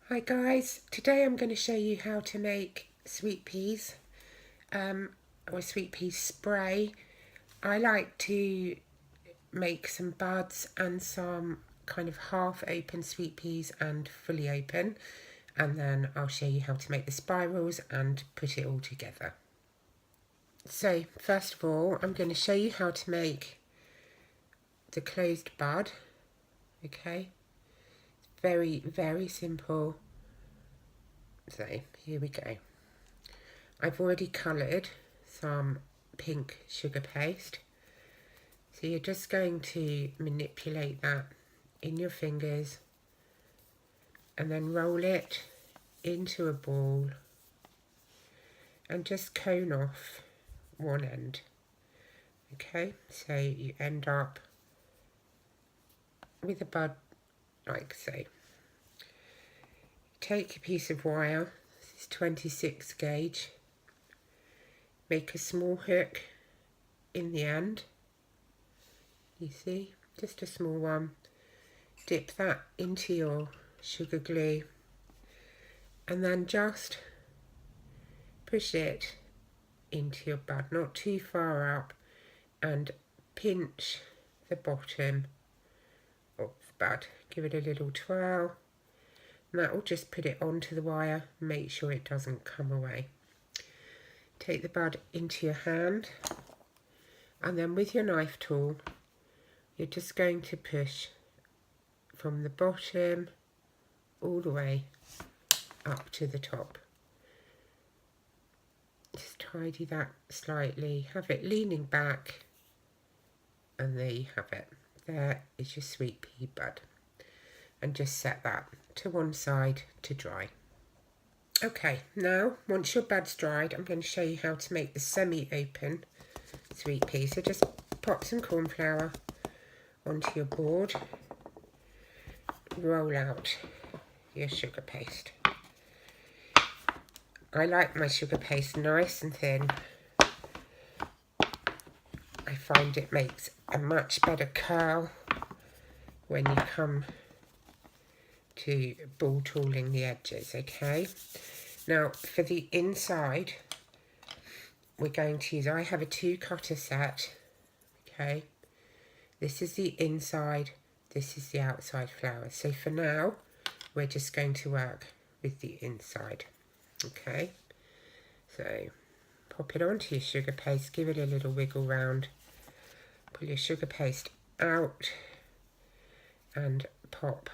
Hi guys, today I'm going to show you how to make sweet peas or sweet pea spray. I like to make some buds and some kind of half open sweet peas and fully open, and then I'll show you how to make the spirals and put it all together. So first of all, I'm going to show you how to make the closed bud. Okay, very simple. So here we go. I've already coloured some pink sugar paste. So you're just going to manipulate that in your fingers and then roll it into a ball and just cone off one end. Okay, so you end up with a bud like so. Take a piece of wire, this is 26 gauge, make a small hook in the end, you see, just a small one, dip that into your sugar glue and then just push it into your bud, not too far up, and pinch the bottom of the bud, give it a little twirl, and that will just put it onto the wire, make sure it doesn't come away. Take the bud into your hand and then with your knife tool you're just going to push from the bottom all the way up to the top. Just tidy that slightly, have it leaning back, and there you have it. There is your sweet pea bud, and just set that to one side to dry. Okay, now once your bud's dried, I'm going to show you how to make the semi-open sweet pea. So just pop some corn flour onto your board, roll out your sugar paste. I like my sugar paste nice and thin. I find it makes a much better curl when you come to ball tooling the edges, okay? Now for the inside, we're going to use, I have a 2-cutter set, okay? This is the inside, this is the outside flour. So for now, we're just going to work with the inside, okay? So pop it onto your sugar paste, give it a little wiggle round, pull your sugar paste out and pop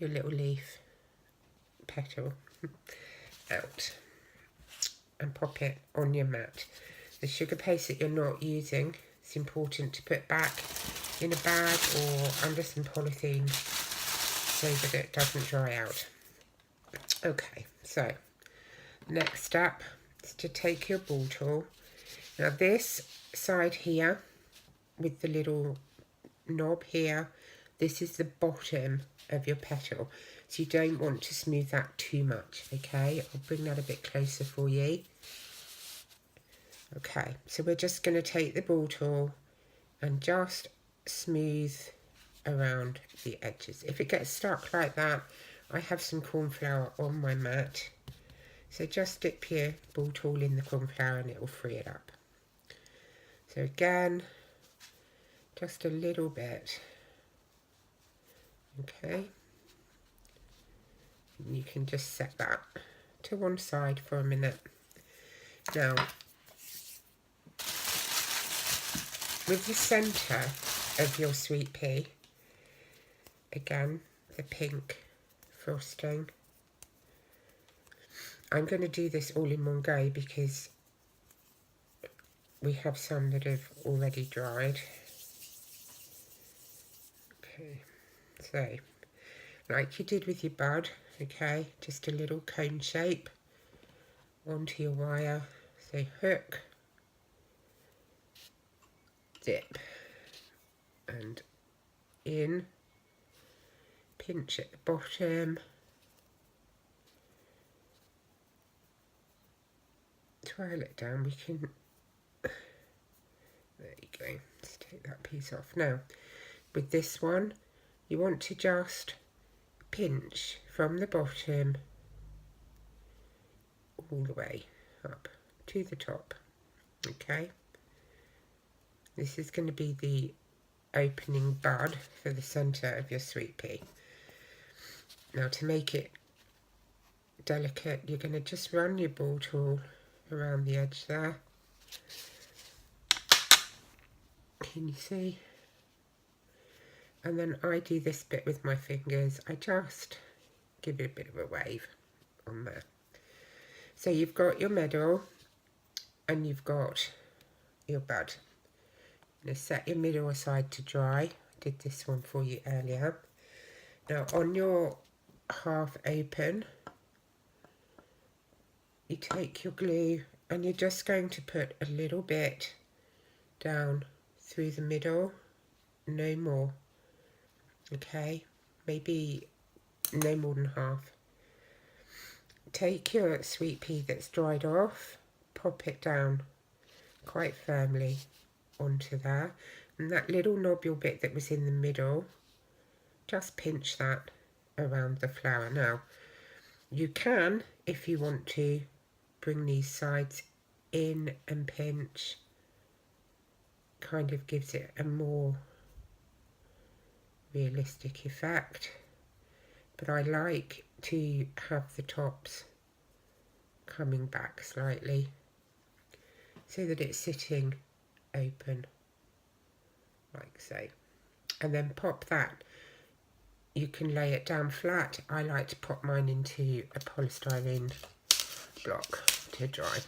your little leaf petal out and pop it on your mat. The sugar paste that you're not using, it's important to put back in a bag or under some polythene so that it doesn't dry out. Okay, so next step is to take your ball tool. Now this side here with the little knob here, this is the bottom of your petal, so you don't want to smooth that too much, okay? I'll bring that a bit closer for you. Okay, so we're just going to take the ball tool and just smooth around the edges. If it gets stuck like that, I have some corn flour on my mat, so just dip your ball tool in the corn flour and it will free it up. So again, just a little bit, okay? And you can just set that to one side for a minute. Now, with the centre of your sweet pea, again, the pink frosting, I'm going to do this all in one go because we have some that have already dried. Okay, so like you did with your bud, okay, just a little cone shape onto your wire. So hook, dip, and in, pinch at the bottom, twirl it down. We can, there you go, let's take that piece off. Now with this one, you want to just pinch from the bottom all the way up to the top. Okay, this is going to be the opening bud for the centre of your sweet pea. Now, to make it delicate, you're going to just run your ball tool around the edge there. Can you see? And then I do this bit with my fingers. I just give it a bit of a wave on there. So you've got your middle and you've got your bud. Now set your middle aside to dry. I did this one for you earlier. Now on your half open, you take your glue and you're just going to put a little bit down through the middle, no more. Okay, maybe no more than half. Take your sweet pea that's dried off, pop it down quite firmly onto there, and that little nobule bit that was in the middle, just pinch that around the flower. Now, you can, if you want to, bring these sides in and pinch. Kind of gives it a more realistic effect, but I like to have the tops coming back slightly so that it's sitting open like so, and then pop that. You can lay it down flat. I like to pop mine into a polystyrene block to dry,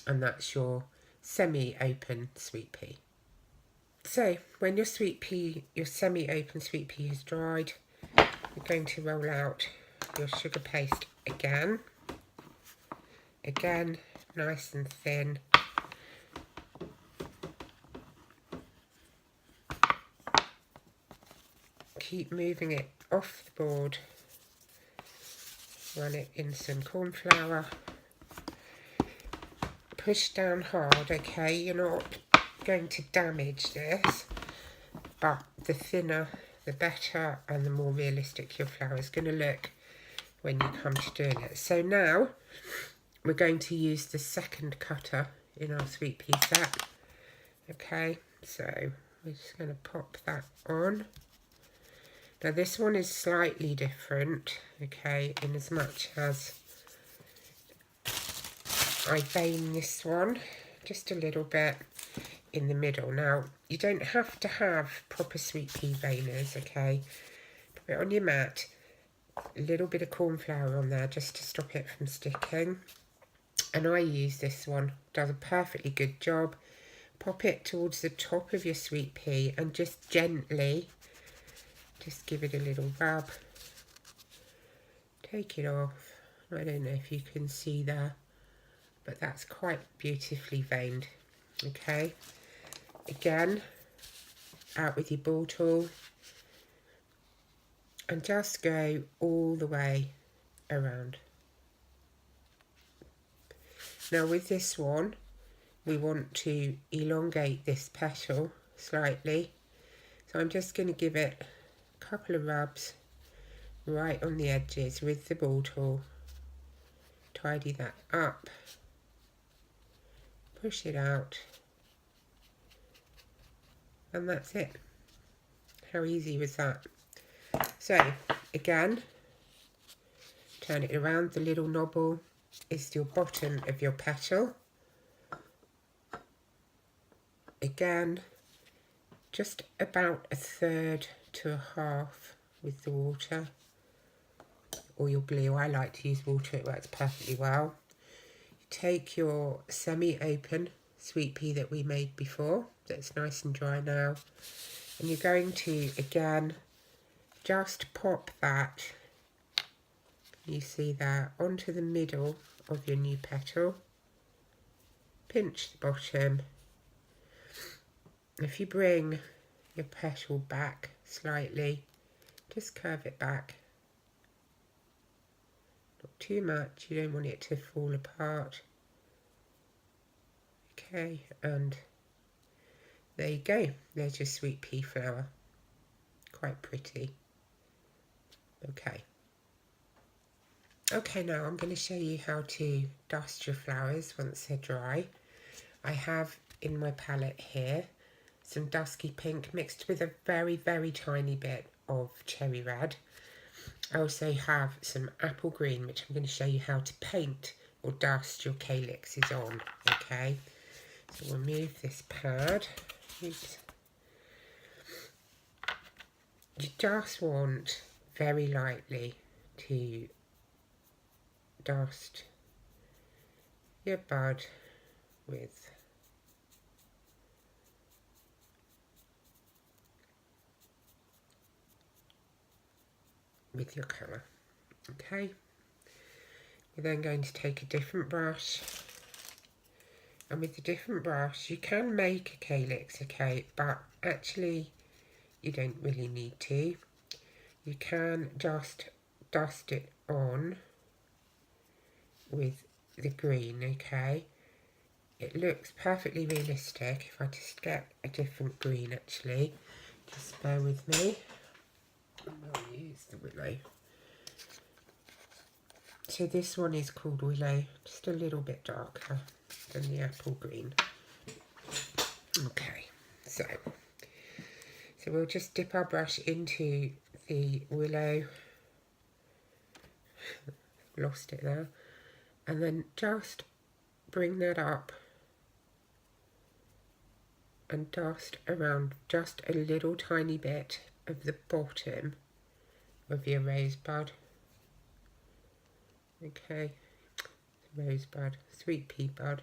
and that's your semi-open sweet pea. So when your semi-open sweet pea is dried, you're going to roll out your sugar paste again, nice and thin. Keep moving it off the board, run it in some corn flour, push down hard. Okay, you're not going to damage this, but the thinner the better, and the more realistic your flower is going to look when you come to doing it. So now we're going to use the second cutter in our sweet pea set. Okay, so we're just going to pop that on. Now this one is slightly different, okay, in as much as I vein this one just a little bit in the middle. Now, you don't have to have proper sweet pea veiners, okay? Put it on your mat, a little bit of corn flour on there just to stop it from sticking. And I use this one, does a perfectly good job. Pop it towards the top of your sweet pea and just gently, just give it a little rub. Take it off. I don't know if you can see there, but that's quite beautifully veined, okay? Again, out with your ball tool and just go all the way around. Now with this one, we want to elongate this petal slightly, so I'm just going to give it a couple of rubs right on the edges with the ball tool. Tidy that up, push it out, and that's it. How easy was that? So again, turn it around. The little nobble is your bottom of your petal. Again, just about a third to a half with the water or your glue. I like to use water, it works perfectly well. You take your semi-open sweet pea that we made before, that's nice and dry now, and you're going to again just pop that, you see there, onto the middle of your new petal. Pinch the bottom. If you bring your petal back slightly, just curve it back. Not too much, you don't want it to fall apart. Okay, and there you go. There's your sweet pea flower. Quite pretty. Okay. Okay, now I'm going to show you how to dust your flowers once they're dry. I have in my palette here some dusky pink mixed with a very, very tiny bit of cherry red. I also have some apple green, which I'm going to show you how to paint or dust your calyxes on, okay? So we'll move this pad. Oops. You just want very lightly to dust your bud with your colour. Okay, we're then going to take a different brush, and with the different brush you can make a calyx, okay, but actually you don't really need to. You can just dust it on with the green, okay. It looks perfectly realistic. If I just get a different green, actually, just bear with me. I'll use the willow. So this one is called Willow, just a little bit darker than the apple green. Okay, so we'll just dip our brush into the Willow, lost it there, and then just bring that up and dust around just a little tiny bit of the bottom of your rosebud. Okay, rosebud, sweet pea bud.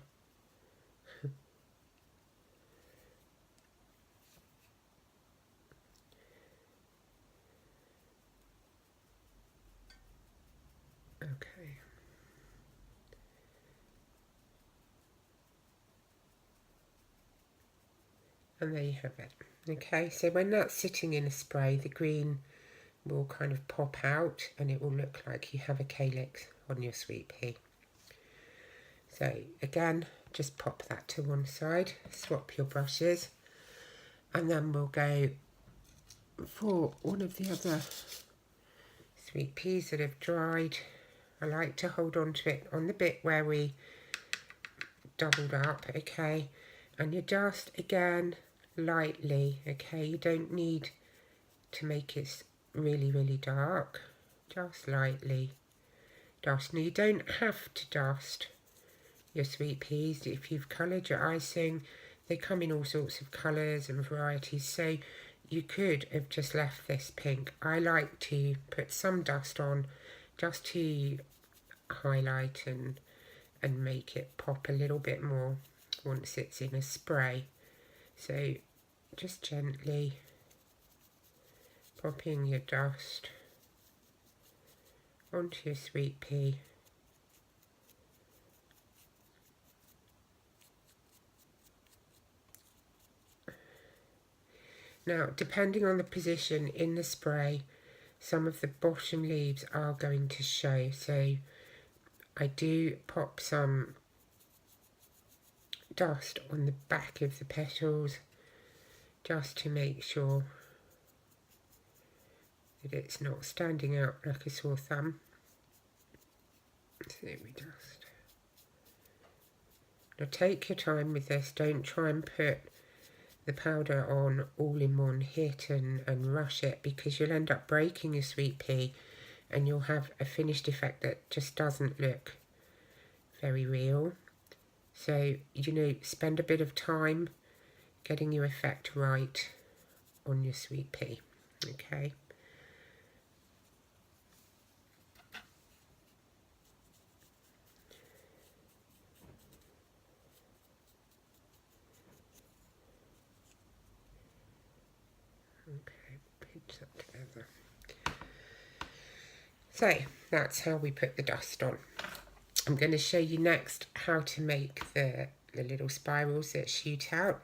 Okay. And there you have it. Okay, so when that's sitting in a spray, the green will kind of pop out and it will look like you have a calyx on your sweet pea. So again, just pop that to one side, swap your brushes, and then we'll go for one of the other sweet peas that have dried. I like to hold on to it on the bit where we doubled up, okay, and you just again lightly, okay, you don't need to make it really, really dark, just lightly dust. Now you don't have to dust your sweet peas. If you've coloured your icing, they come in all sorts of colours and varieties, so you could have just left this pink. I like to put some dust on just to highlight and make it pop a little bit more once it's in a spray. So just gently popping your dust onto your sweet pea. Now, depending on the position in the spray, some of the bottom leaves are going to show, so I do pop some dust on the back of the petals just to make sure that it's not standing out like a sore thumb. So we dust. Now take your time with this, don't try and put the powder on all in one hit and rush it, because you'll end up breaking your sweet pea and you'll have a finished effect that just doesn't look very real. So, you know, spend a bit of time getting your effect right on your sweet pea, okay? Okay, pinch that together. So, that's how we put the dust on. I'm going to show you next how to make the little spirals that shoot out,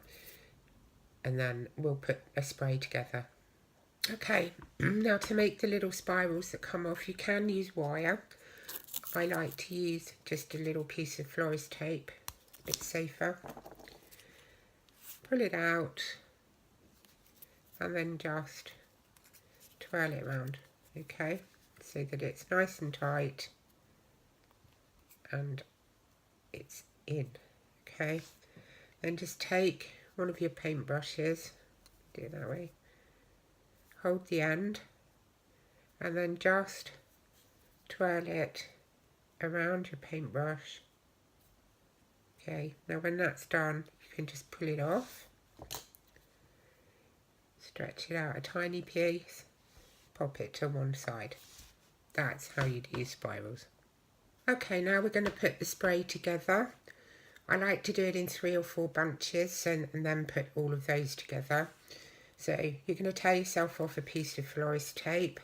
and then we'll put a spray together. Okay, now to make the little spirals that come off, you can use wire. I like to use just a little piece of florist tape, a bit safer. Pull it out and then just twirl it around, okay, so that it's nice and tight. and it's in. Okay, then just take one of your paintbrushes, do it that way, hold the end, and then just twirl it around your paintbrush. Okay, now when that's done, you can just pull it off, stretch it out a tiny piece, pop it to one side. That's how you do spirals. Okay, now we're going to put the spray together. I like to do it in 3 or 4 bunches and then put all of those together. So you're going to tear yourself off a piece of florist tape.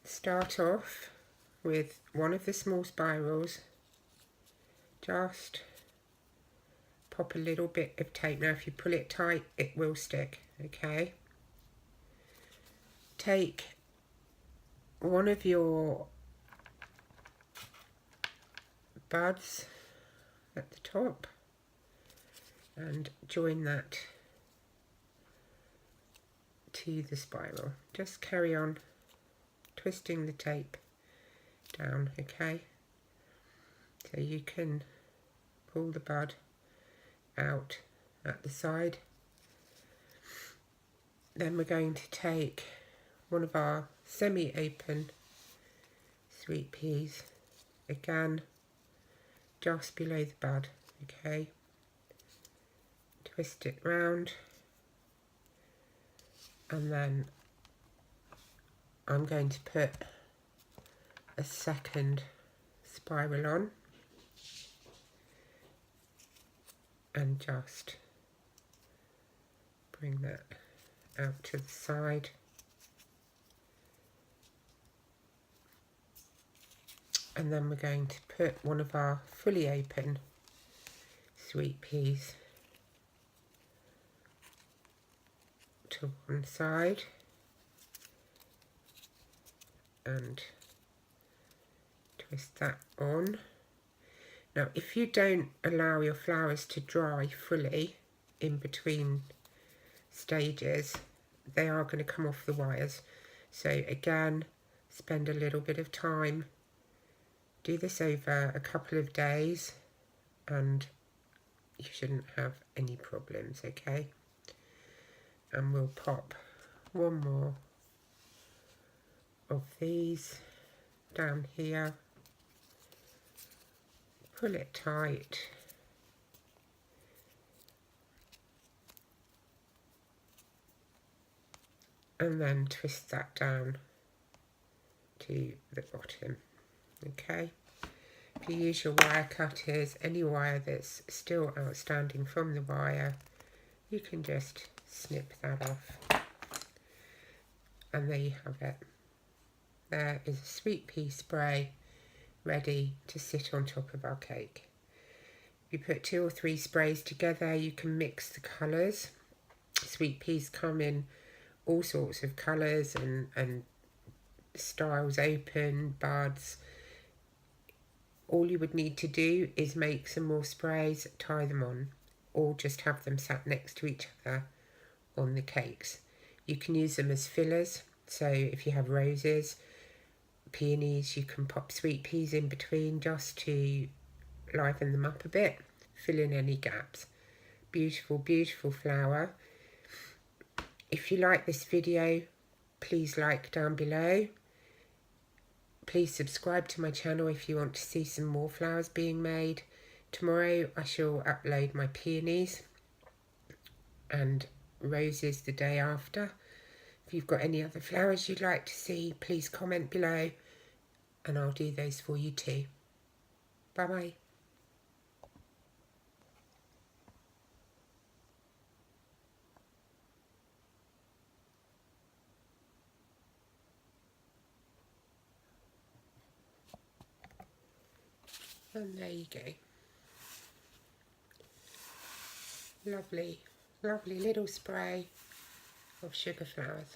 Start off with one of the small spirals. Just pop a little bit of tape. Now if you pull it tight, it will stick, okay? Take one of your buds at the top and join that to the spiral. Just carry on twisting the tape down, okay? So you can pull the bud out at the side. Then we're going to take one of our semi-open sweet peas, again just below the bud, okay? Twist it round, and then I'm going to put a second spiral on and just bring that out to the side. And then we're going to put one of our fully open sweet peas to one side and twist that on. Now if you don't allow your flowers to dry fully in between stages, they are going to come off the wires. So again, spend a little bit of time, do this over a couple of days, and you shouldn't have any problems, okay? And we'll pop one more of these down here, pull it tight, and then twist that down to the bottom, okay? If you use your wire cutters, any wire that's still outstanding from the wire, you can just snip that off. And there you have it. There is a sweet pea spray ready to sit on top of our cake. If you put 2 or 3 sprays together, you can mix the colours. Sweet peas come in all sorts of colours and styles, open, buds. All you would need to do is make some more sprays, tie them on, or just have them sat next to each other on the cakes. You can use them as fillers, so if you have roses, peonies, you can pop sweet peas in between just to liven them up a bit, fill in any gaps. Beautiful, beautiful flower. If you like this video, please like down below. Please subscribe to my channel if you want to see some more flowers being made. Tomorrow I shall upload my peonies and roses the day after. If you've got any other flowers you'd like to see, please comment below and I'll do those for you too. Bye bye. And there you go. Lovely, lovely little spray of sugar flowers.